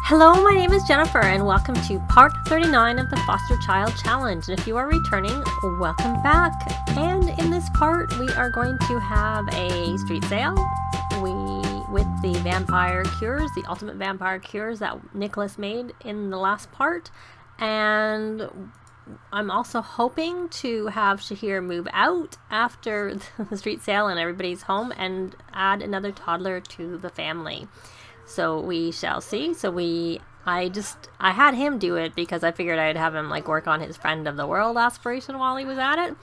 Hello, my name is Jennifer and welcome to part 39 of the Foster Child Challenge. And if you are returning, welcome back. And in this part, we are going to have a street sale with the vampire cures, the ultimate vampire cures that Nicholas made in the last part. And I'm also hoping to have Shahir move out after the street sale and everybody's home and add another toddler to the family. So we shall see. I had him do it because I figured I'd have him like work on his friend of the world aspiration while he was at it.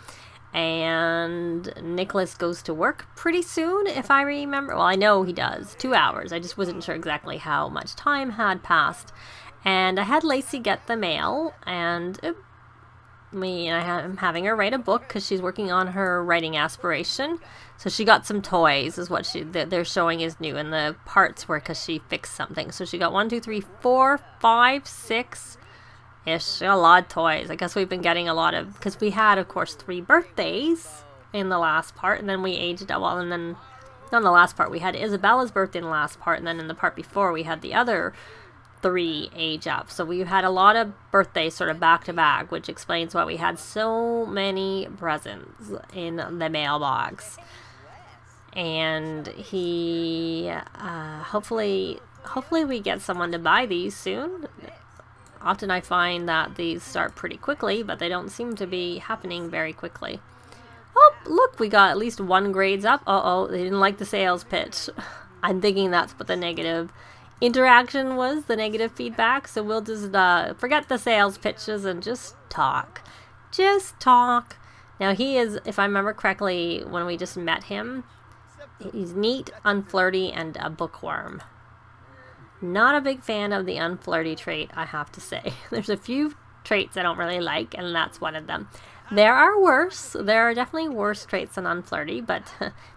And Nicholas goes to work pretty soon, if I remember. Well, I know he does. 2 hours. I just wasn't sure exactly how much time had passed. And I had Lacey get the mail, and I'm having her write a book because she's working on her writing aspiration. So she got some toys, is what they're showing is new, and the parts were because she fixed something. So she got 1, 2, 3, 4, 5, 6-ish, a lot of toys. I guess we've been getting a lot of, because we had, of course, 3 birthdays in the last part, and then we aged up. Well, and then not in the last part, we had Isabella's birthday in the last part, and then in the part before we had the other 3 age up. So we had a lot of birthdays sort of back to back, which explains why we had so many presents in the mailbox. And he hopefully we get someone to buy these soon. Often I find that these start pretty quickly, but they don't seem to be happening very quickly. Oh, look, we got at least 1 grades up. They didn't like the sales pitch. I'm thinking that's what the negative interaction was, the negative feedback. So we'll just forget the sales pitches and just talk. Now he is, if I remember correctly, when we just met him, he's neat, unflirty, and a bookworm. Not a big fan of the unflirty trait, I have to say. There's a few traits I don't really like, and that's one of them. There are worse. There are definitely worse traits than unflirty, but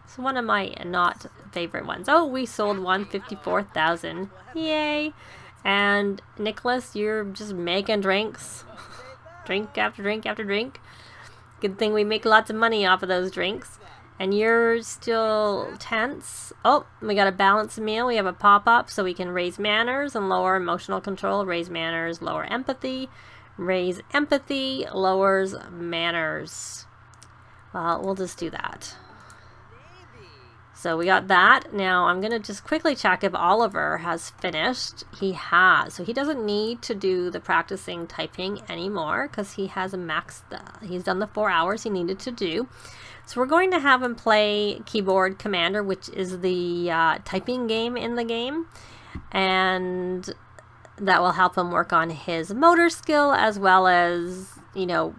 it's one of my not favorite ones. Oh, we sold 154,000. Yay! And Nicholas, you're just making drinks. Drink after drink after drink. Good thing we make lots of money off of those drinks. And you're still tense. Oh, we got a balanced meal. We have a pop-up so we can raise manners and lower emotional control. Raise manners, lower empathy. Raise empathy, lowers manners. Well, we'll just do that. So we got that. Now I'm going to just quickly check if Oliver has finished. He has. So he doesn't need to do the practicing typing anymore because he has he's done the 4 hours he needed to do. So we're going to have him play Keyboard Commander, which is the typing game in the game. And that will help him work on his motor skill as well as,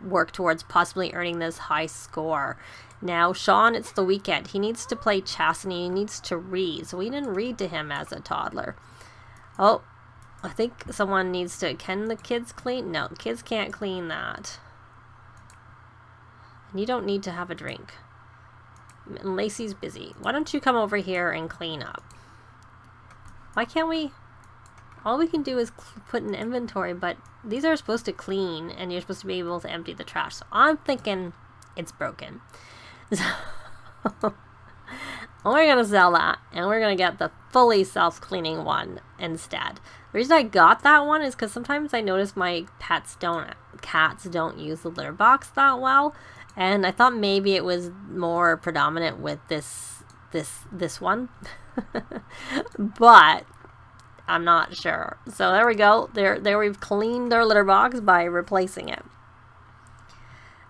work towards possibly earning this high score. Now, Sean, it's the weekend. He needs to play chess and he needs to read. So we didn't read to him as a toddler. Oh, I think someone needs to... Can the kids clean? No, kids can't clean that. And you don't need to have a drink. And Lacey's busy. Why don't you come over here and clean up? Why can't we... All we can do is put an inventory, but these are supposed to clean, and you're supposed to be able to empty the trash. So I'm thinking it's broken. So we're going to sell that, and we're going to get the fully self-cleaning one instead. The reason I got that one is because sometimes I notice my cats don't use the litter box that well, and I thought maybe it was more predominant with this one. But I'm not sure. So there we go. There we've cleaned our litter box by replacing it.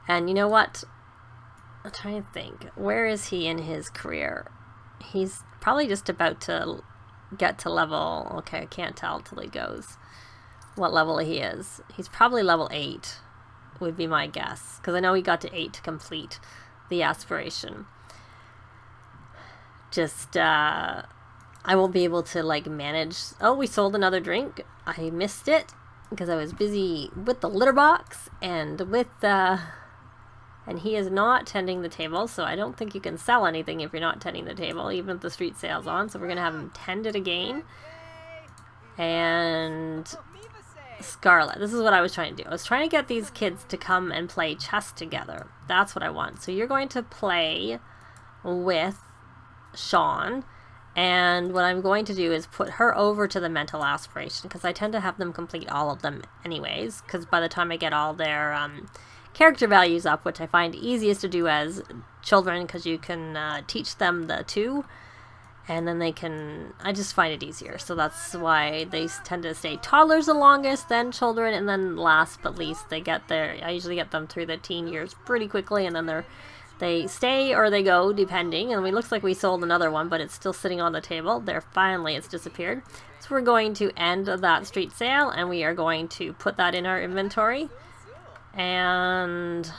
And you know what? I'm trying to think. Where is he in his career? He's probably just about to get to level... Okay, I can't tell till he goes what level he is. He's probably level 8 would be my guess. Because I know he got to 8 to complete the aspiration. Just... I won't be able to manage. Oh, we sold another drink. I missed it because I was busy with the litter box and with and he is not tending the table, so I don't think you can sell anything if you're not tending the table, even if the street sale's on. So we're gonna have him tend it again. And Scarlet, this is what I was trying to do. I was trying to get these kids to come and play chess together. That's what I want. So you're going to play with Sean. And what I'm going to do is put her over to the mental aspiration, because I tend to have them complete all of them anyways, because by the time I get all their character values up, which I find easiest to do as children, because you can teach them the two, and then they can, I just find it easier. So that's why they tend to stay toddlers the longest, then children, and then last but least I usually get them through the teen years pretty quickly, and then they stay or they go, depending. And it looks like we sold another one, but it's still sitting on the table. Finally it's disappeared. So we're going to end that street sale, and we are going to put that in our inventory. And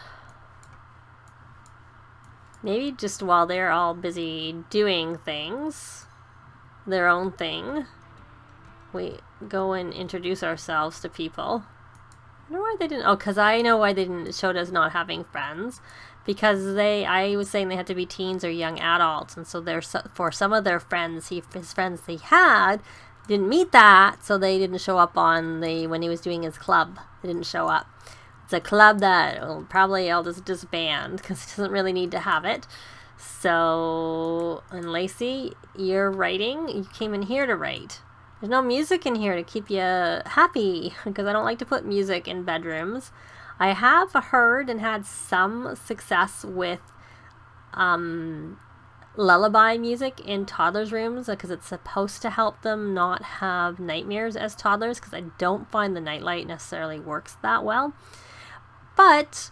maybe just while they're all busy doing things, their own thing, we go and introduce ourselves to people. I wonder why they didn't. Oh, because I know why they didn't show us not having friends. Because I was saying they had to be teens or young adults, and so for some of their friends, his friends he had didn't meet that, so they didn't show up when he was doing his club. They didn't show up. It's a club that probably I'll just disband, because it doesn't really need to have it. So, and Lacey, you're writing. You came in here to write. There's no music in here to keep you happy, because I don't like to put music in bedrooms. I have heard and had some success with lullaby music in toddlers' rooms, because it's supposed to help them not have nightmares as toddlers, because I don't find the nightlight necessarily works that well. But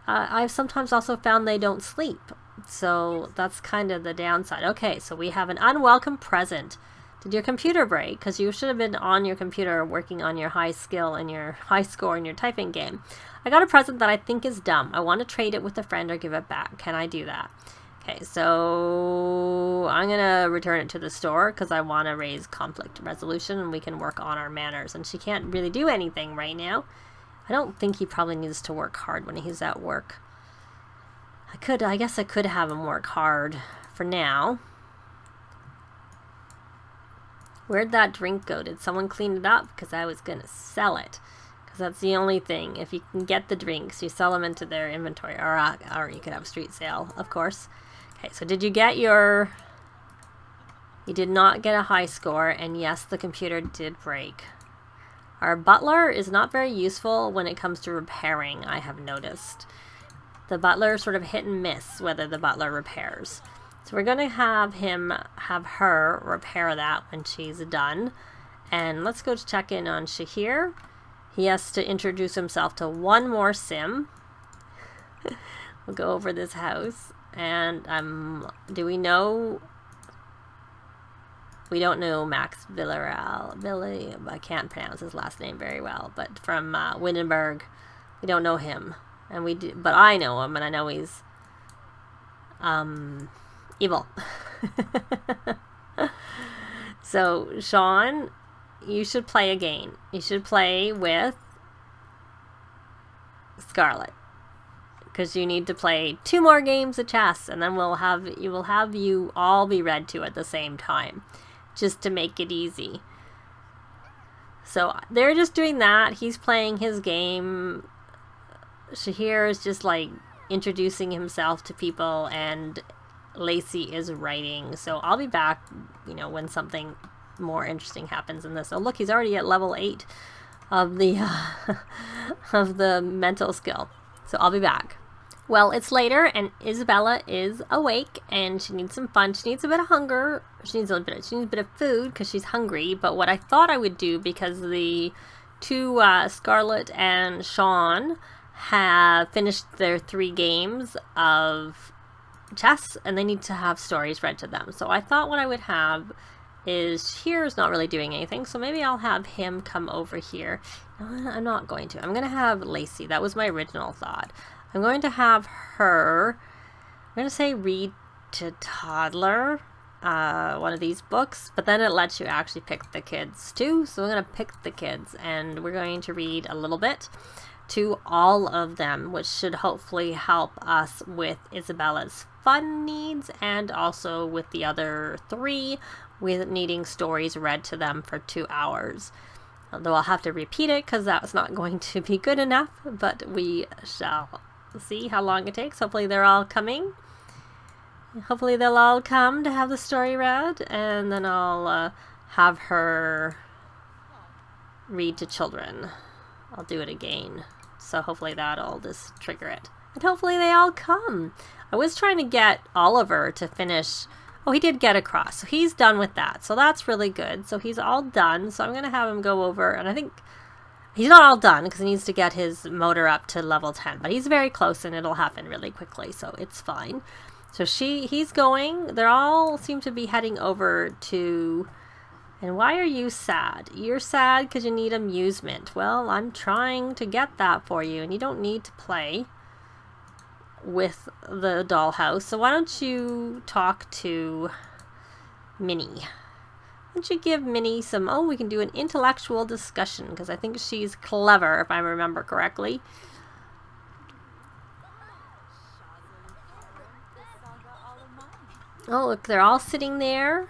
I've sometimes also found they don't sleep. So that's kind of the downside. Okay, so we have an unwelcome present. Did your computer break? Because you should have been on your computer working on your high skill and your high score in your typing game. I got a present that I think is dumb. I want to trade it with a friend or give it back. Can I do that? Okay, so I'm going to return it to the store, because I want to raise conflict resolution, and we can work on our manners. And she can't really do anything right now. I don't think he probably needs to work hard when he's at work. I guess I could have him work hard for now. Where'd that drink go? Did someone clean it up? Because I was going to sell it. Because that's the only thing. If you can get the drinks, you sell them into their inventory. Or you could have a street sale, of course. Okay, so did you get your... You did not get a high score, and yes, the computer did break. Our butler is not very useful when it comes to repairing, I have noticed. The butler sort of hit and miss whether the butler repairs. So we're going to have her repair that when she's done. And let's go to check in on Shahir. He has to introduce himself to one more sim. We'll go over this house. And do we know... We don't know Max Villarreal. I can't pronounce his last name very well, but from Wittenberg, we don't know him, but I know him, and I know he's evil. So Sean, you should play a game. You should play with Scarlett, because you need to play 2 more games of chess, and then you will have you all be read to at the same time, just to make it easy. So they're just doing that. He's playing his game. Shahir is just like introducing himself to people, and Lacey is writing. So I'll be back, when something more interesting happens in this. Oh, look, he's already at level 8 of the of the mental skill. So I'll be back. Well, it's later, and Isabella is awake, and she needs some fun. She needs a bit of hunger. She needs a bit of food, because she's hungry. But what I thought I would do, because the 2 Scarlett and Sean have finished their 3 games of chess, and they need to have stories read to them. So I thought what I would have is, here's not really doing anything, so maybe I'll have him come over here. No, I'm not going to. I'm going to have Lacey. That was my original thought. I'm going to have her, I'm going to say read to Toddler, one of these books, but then it lets you actually pick the kids too. So I'm going to pick the kids, and we're going to read a little bit to all of them, which should hopefully help us with Isabella's fun needs, and also with the other 3 with needing stories read to them for 2 hours. Although I'll have to repeat it, because that's not going to be good enough, but we shall see how long it takes. Hopefully they're all coming. Hopefully they'll all come to have the story read, and then I'll have her read to children. I'll do it again. So hopefully that'll just trigger it. And hopefully they all come. I was trying to get Oliver to finish. Oh, he did get across. So he's done with that. So that's really good. So he's all done. So I'm going to have him go over. And I think he's not all done because he needs to get his motor up to level 10. But he's very close and it'll happen really quickly. So it's fine. So he's going. They all seem to be heading over to... And why are you sad? You're sad because you need amusement. Well, I'm trying to get that for you, and you don't need to play with the dollhouse. So why don't you talk to Minnie? Why don't you give Minnie some... Oh, we can do an intellectual discussion because I think she's clever, if I remember correctly. Oh, look, they're all sitting there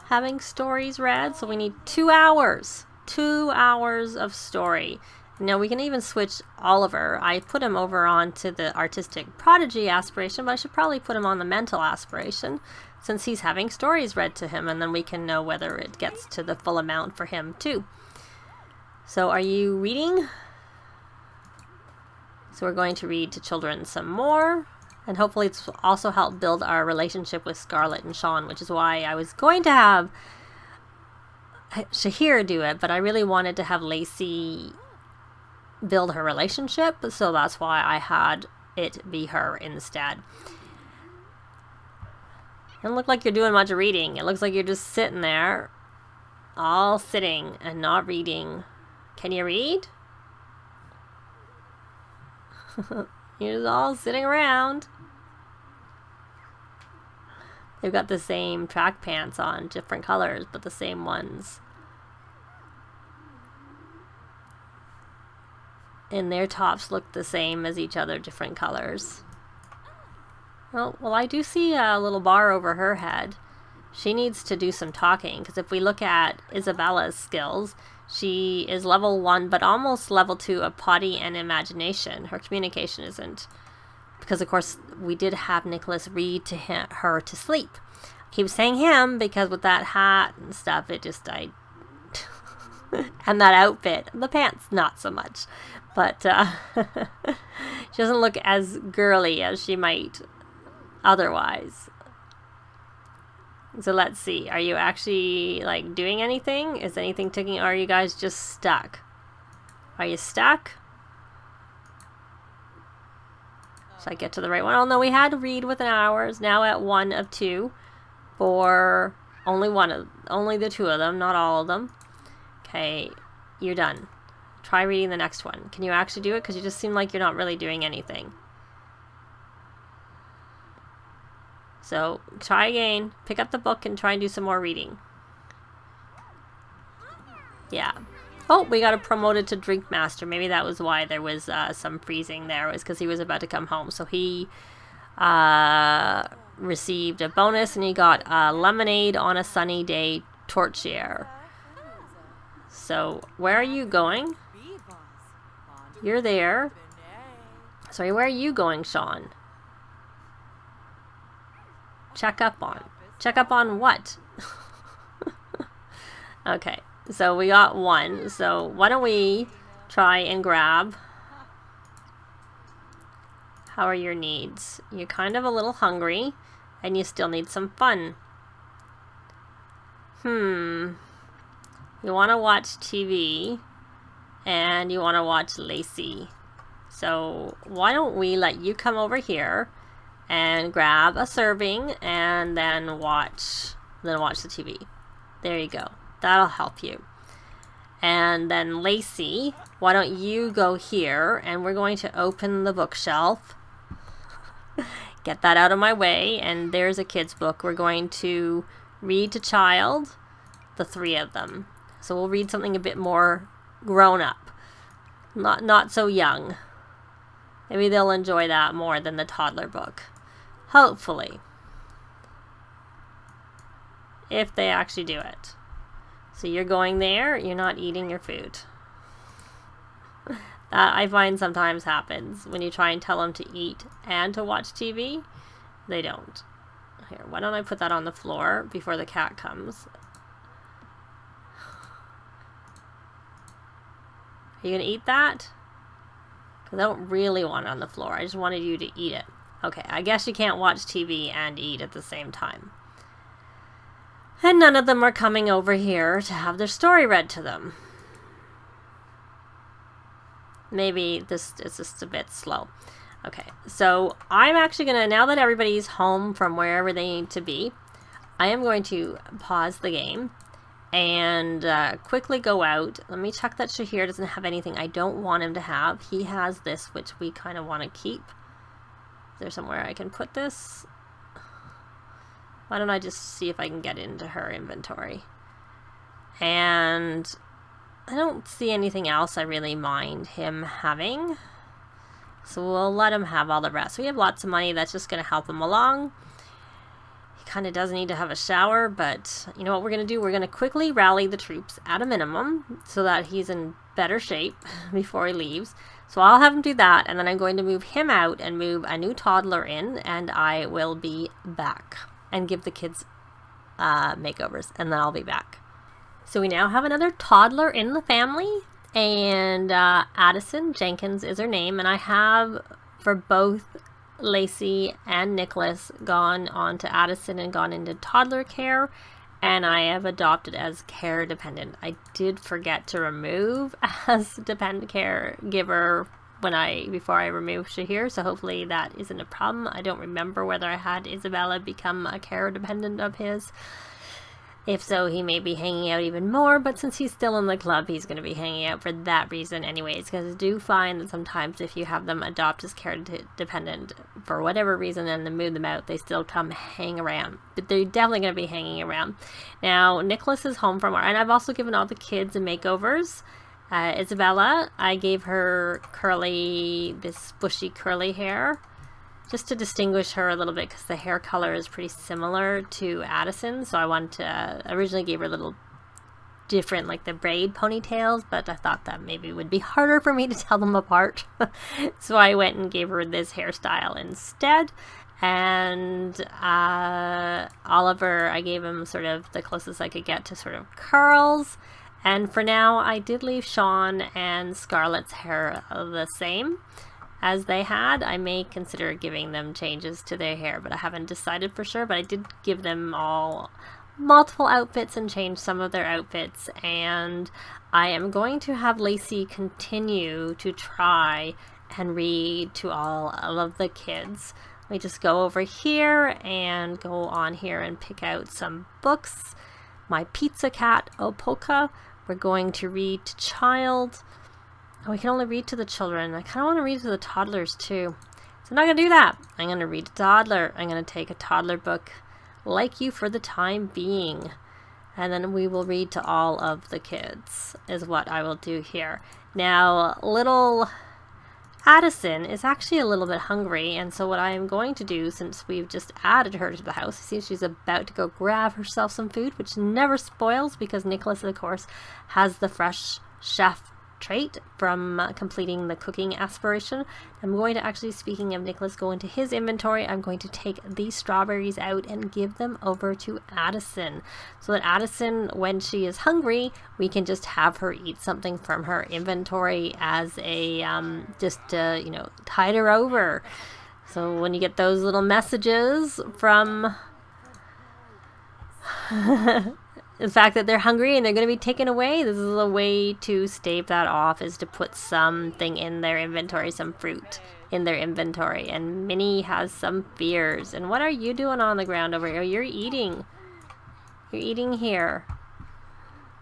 having stories read. So we need 2 hours. 2 hours of story. Now we can even switch Oliver. I put him over onto the artistic prodigy aspiration, but I should probably put him on the mental aspiration since he's having stories read to him, and then we can know whether it gets to the full amount for him too. So are you reading? So we're going to read to children some more. And hopefully it's also helped build our relationship with Scarlett and Sean, which is why I was going to have Shahir do it, but I really wanted to have Lacey build her relationship, so that's why I had it be her instead. It doesn't look like you're doing much reading. It looks like you're just sitting there, all sitting and not reading. Can you read? You're just all sitting around. They've got the same track pants on, different colors, but the same ones. And their tops look the same as each other, different colors. Oh, well, I do see a little bar over her head. She needs to do some talking, because if we look at Isabella's skills, she is level 1, but almost level 2 of potty and imagination. Her communication isn't. Because, of course, we did have Nicholas read to her to sleep. I keep saying him because with that hat and stuff, it just, and that outfit. The pants, not so much. But she doesn't look as girly as she might otherwise. So let's see. Are you actually, like, doing anything? Is anything ticking? Or are you guys just stuck? Are you stuck? So I get to the right one. Oh no, we had to read within hours. Now at 1 of 2 for only the 2 of them, not all of them. Okay, you're done. Try reading the next one. Can you actually do it? Because you just seem like you're not really doing anything. So try again. Pick up the book and try and do some more reading. Yeah. Oh, we got promoted to Drink Master. Maybe that was why there was some freezing there. It was because he was about to come home. So he received a bonus and he got a lemonade on a sunny day torture. So where are you going? You're there. Sorry, where are you going, Sean? Check up on what? Okay. So we got 1. So why don't we try and grab... How are your needs? You're kind of a little hungry, and you still need some fun. You want to watch TV, and you want to watch Lacey. So why don't we let you come over here and grab a serving, and then watch the TV. There you go. That'll help you. And then Lacey, why don't you go here, and we're going to open the bookshelf. Get that out of my way, and there's a kid's book. We're going to read to child, the 3 of them. So we'll read something a bit more grown up, not so young. Maybe they'll enjoy that more than the toddler book. Hopefully. If they actually do it. So you're going there, you're not eating your food. That I find sometimes happens when you try and tell them to eat and to watch TV. They don't. Here, why don't I put that on the floor before the cat comes? Are you gonna eat that? Because I don't really want it on the floor. I just wanted you to eat it. Okay, I guess you can't watch TV and eat at the same time. And none of them are coming over here to have their story read to them. Maybe this is just a bit slow. Okay, so I'm actually going to, now that everybody's home from wherever they need to be, I am going to pause the game and quickly go out. Let me check that Shahir doesn't have anything I don't want him to have. He has this, which we kind of want to keep. Is there somewhere I can put this? Why don't I just see if I can get into her inventory? And I don't see anything else I really mind him having. So we'll let him have all the rest. We have lots of money. That's just going to help him along. He kind of does need to have a shower, but you know what we're going to do? We're going to quickly rally the troops at a minimum so that he's in better shape before he leaves. So I'll have him do that, and then I'm going to move him out and move a new toddler in, and I will be back and give the kids makeovers, and then I'll be back. So we now have another toddler in the family, and Addison Jenkins is her name, and I have, for both Lacey and Nicholas, gone on to Addison and gone into toddler care, and I have adopted as care dependent. I did forget to remove as dependent caregiver before I removed Shahir, so hopefully that isn't a problem. I don't remember whether I had Isabella become a care dependent of his. If so, he may be hanging out even more, but since he's still in the club, he's going to be hanging out for that reason anyways, because I do find that sometimes if you have them adopt as care dependent for whatever reason and then move them out, they still come hang around. But they're definitely going to be hanging around. Now, Nicholas is home from work, and I've also given all the kids makeovers. Isabella, I gave her this bushy curly hair, just to distinguish her a little bit, because the hair color is pretty similar to Addison. So I wanted to, originally gave her a little different, like the braid ponytails, but I thought that maybe it would be harder for me to tell them apart. So I went and gave her this hairstyle instead. And Oliver, I gave him sort of the closest I could get to sort of curls. And for now, I did leave Sean and Scarlett's hair the same as they had. I may consider giving them changes to their hair, but I haven't decided for sure. But I did give them all multiple outfits and change some of their outfits. And I am going to have Lacey continue to try and read to all of the kids. Let me just go over here and go on here and pick out some books. My Pizza Cat, Opoka. We're going to read to child. Oh, we can only read to the children. I kind of want to read to the toddlers too. So I'm not going to do that. I'm going to read to toddler. I'm going to take a toddler book, Like You for the time being. And then we will read to all of the kids is what I will do here. Now, little Addison is actually a little bit hungry. And so what I am going to do, since we've just added her to the house, it seems she's about to go grab herself some food, which never spoils because Nicholas, of course, has the fresh chef trait from completing the cooking aspiration. I'm going to actually, speaking of Nicholas, go into his inventory. I'm going to take these strawberries out and give them over to Addison, so that Addison, when she is hungry, we can just have her eat something from her inventory as a just to, you know, tide her over. So when you get those little messages from the fact that they're hungry and they're going to be taken away, this is a way to stave that off, is to put something in their inventory, some fruit in their inventory. And Minnie has some fears. And what are you doing on the ground over here? You're eating. You're eating here.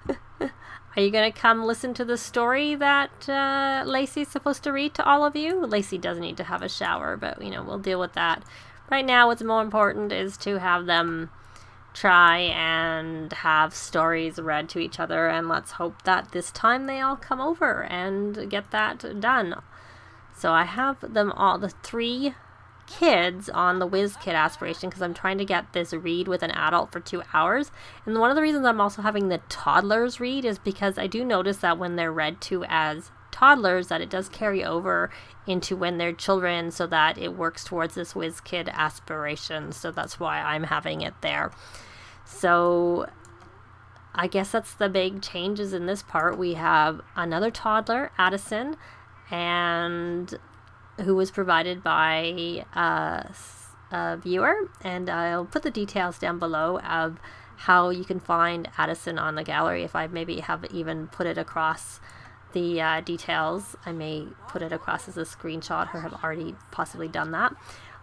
Are you going to come listen to the story that Lacey's supposed to read to all of you? Lacey does need to have a shower, but, you know, we'll deal with that. Right now, what's more important is to have them try and have stories read to each other, and let's hope that this time they all come over and get that done. So I have them all, the 3 kids, on the Whiz Kid aspiration because I'm trying to get this read with an adult for 2 hours. And one of the reasons I'm also having the toddlers read is because I do notice that when they're read to as toddlers, that it does carry over into when they're children, so that it works towards this whiz kid aspiration. So that's why I'm having it there. So I guess that's the big changes in this part. We have another toddler, Addison, and who was provided by a viewer, and I'll put the details down below of how you can find Addison on the gallery. If I maybe have even put it across the details, I may put it across as a screenshot, or have already possibly done that.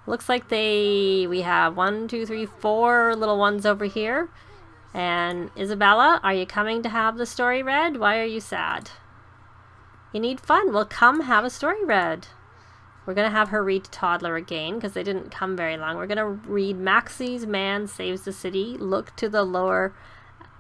Looks like we have 1, 2, 3, 4 little ones over here. And Isabella, are you coming to have the story read? Why are you sad? You need fun. Well, come have a story read. We're going to have her read Toddler again, because they didn't come very long. We're going to read Maxie's Man Saves the City. Look to the lower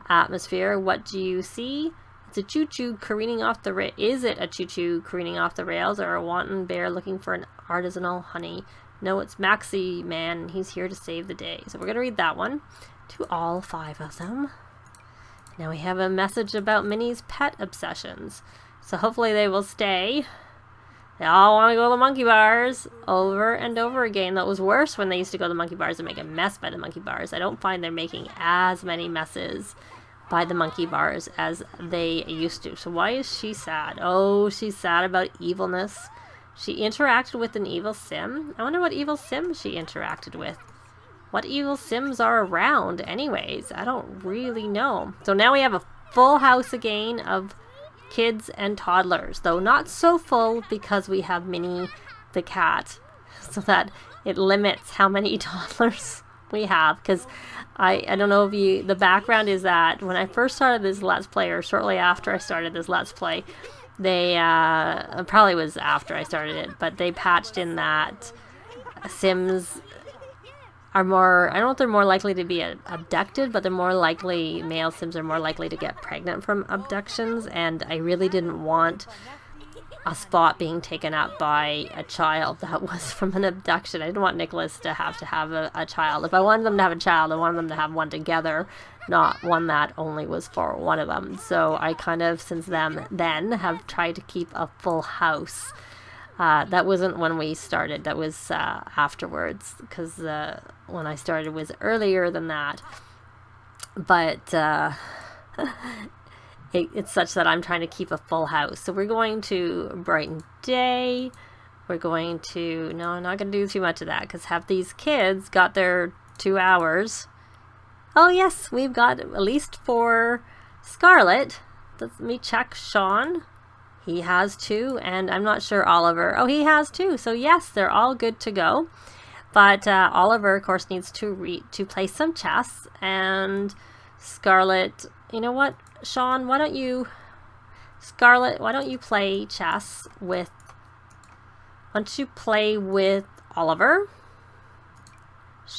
atmosphere. What do you see? It's a choo-choo careening off the rails. Is it a choo-choo careening off the rails, or a wanton bear looking for an artisanal honey? No, it's Maxie Man. He's here to save the day. So we're going to read that one to all 5 of them. Now we have a message about Minnie's pet obsessions. So hopefully they will stay. They all want to go to the monkey bars over and over again. That was worse when they used to go to the monkey bars and make a mess by the monkey bars. I don't find they're making as many messes by the monkey bars as they used to. So why is she sad? Oh, she's sad about evilness. She interacted with an evil sim. I wonder what evil sim she interacted with. What evil sims are around anyways? I don't really know. So now we have a full house again of kids and toddlers, though not so full because we have Minnie the cat, so that it limits how many toddlers we have. Because I don't know if you, the background is that when I first started this Let's Play, or shortly after I started this Let's Play, they probably was after I started it, but they patched in that sims are more, I don't know if they're more likely to be abducted, but they're more likely, male sims are more likely to get pregnant from abductions, and I really didn't want a spot being taken up by a child that was from an abduction. I didn't want Nicholas to have a child. If I wanted them to have a child, I wanted them to have one together, not one that only was for one of them. So I kind of, since then, have tried to keep a full house. That wasn't when we started, that was afterwards, because when I started was earlier than that. But it's such that I'm trying to keep a full house. So we're going to brighten day. We're going to, no, I'm not going to do too much of that, because have these kids got their 2 hours? Oh yes, we've got at least 4 Scarlet. Let me check Sean. He has 2, and I'm not sure Oliver. Oh, he has 2. So yes, they're all good to go. But Oliver, of course, needs to play some chess. And Scarlet, you know what, Sean? Why don't you, Scarlet? Why don't you play chess with? Why don't you play with Oliver?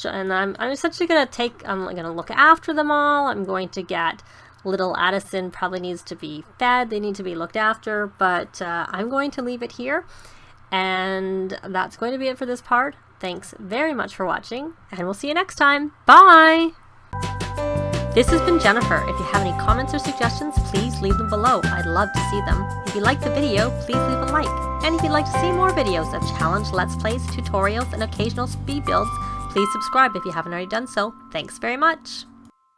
And I'm essentially gonna I'm gonna look after them all. I'm going to get. Little Addison probably needs to be fed. They need to be looked after, but I'm going to leave it here. And that's going to be it for this part. Thanks very much for watching, and we'll see you next time. Bye! This has been Jennifer. If you have any comments or suggestions, please leave them below. I'd love to see them. If you liked the video, please leave a like. And if you'd like to see more videos of challenge, let's plays, tutorials, and occasional speed builds, please subscribe if you haven't already done so. Thanks very much!